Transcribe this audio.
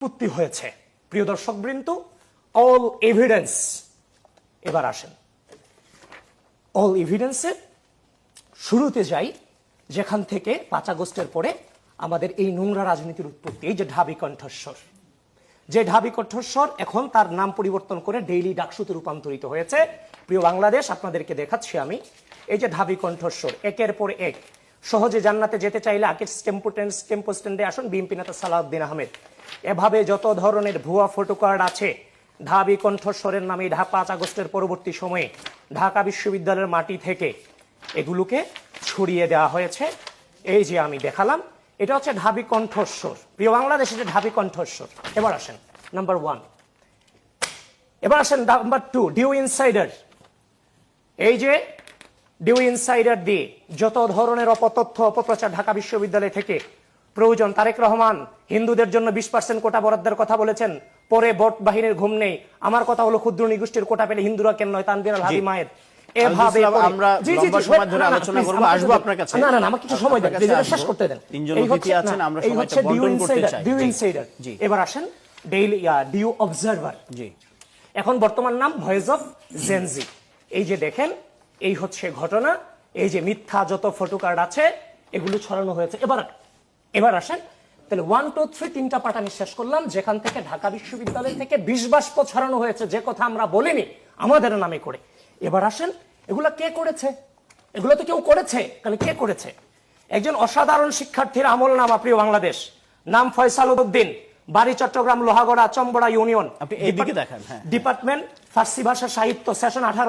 উৎপত্তি হয়েছে। প্রিয় দর্শকবৃন্দ, অল এভিডেন্স, এবার আসেন অল এভিডেন্সের শুরুতে যাই, যেখান থেকে 5 আগস্টের পরে আমাদের এই নোংরা রাজনীতির উৎপত্তি। এই যে ঢাবি কণ্ঠস্বর, যে ঢাবি কণ্ঠস্বর এখন তার নাম পরিবর্তন করে ডেইলি ডাকসুতে রূপান্তরিত হয়েছে। প্রিয় বাংলাদেশ, আপনাদেরকে দেখাচ্ছি আমি। এই যে ঢাবি কণ্ঠস্বর, একের পর এক। সহজে জান্নাতে যেতে চাইলে আকিস টেম্পো স্ট্যান্ডে আসুন, বিএনপি নেতা সালাউদ্দিন আহমেদ। এভাবে যত ধরনের ভুয়া ফটো কার্ড আছে, ঢাবি কণ্ঠস্বরের নামে 5 আগস্টের পরবর্তী সময়ে ঢাকা বিশ্ববিদ্যালয়ের মাটি থেকে এগুলোকে ছড়িয়ে দেওয়া হয়েছে। এই যে আমি দেখালাম, এটা হচ্ছে ঢাবি কণ্ঠস্বর। প্রিয় বাংলাদেশ, এটা ঢাবি কণ্ঠস্বর। এবার আসেন নাম্বার 1, এবার আসেন নাম্বার 2, ডিউ ইনসাইডার। এই যে ডিউ ইনসাইডার দিয়ে যত ধরনের অপতথ্য অপপ্রচার ঢাকা বিশ্ববিদ্যালয় থেকে প্রয়োজন। তারেক রহমান হিন্দুদের জন্য 20% কোটা বরাদ্দের কথা বলেছেন, পরে ভোট বাহিনীর ঘুম নেই। আমার কথা হলো ক্ষুদ্র নিগোষ্ঠীর কোটা পেলে হিন্দুরা কেন নয়, তানভীর আল হাদি মায়ের। এভাবে আমরা লম্বা সময় ধরে আলোচনা করব, আসবো আপনার কাছে। না, আমাকে কিছু সময় দেন, যেটা শেষ করতে দেন। এই হচ্ছে আমরা সময়টা বন্টন করতে চাই। ডিউ ইনসাইডার। এবার আসেন ডেইলি ডিউ অবজারভার। জি, এখন বর্তমান নাম ভয়েস অফ জেনজি। এই যে দেখেন, এই হচ্ছে ঘটনা। এই যে মিথ্যা যত ফটো কার্ড আছে এগুলো ছড়ানো হয়েছে। এবার আসেন তাহলে 1, 2, 3 তিনটা পার্ট আমি শেষ করলাম, যেখান থেকে ঢাকা বিশ্ববিদ্যালয় থেকে বিষ বাষ্প ছড়ানো হয়েছে, যে কথা আমরা বলিনি আমাদের নামে করে। এবার আসেন এগুলা কে করেছে? এগুলো তো কেউ করেছে, তাহলে কে করেছে? একজন অসাধারণ শিক্ষার্থীর আমল নামা। প্রিয় বাংলাদেশ, নাম ফয়সাল উদ্দিন, বাড়ি চট্টগ্রাম লোহাগড়া চম্বড়া ইউনিয়ন। আপনি এইদিকে দেখান। ডিপার্টমেন্ট ফার্সি ভাষা সাহিত্য, সেশন 18।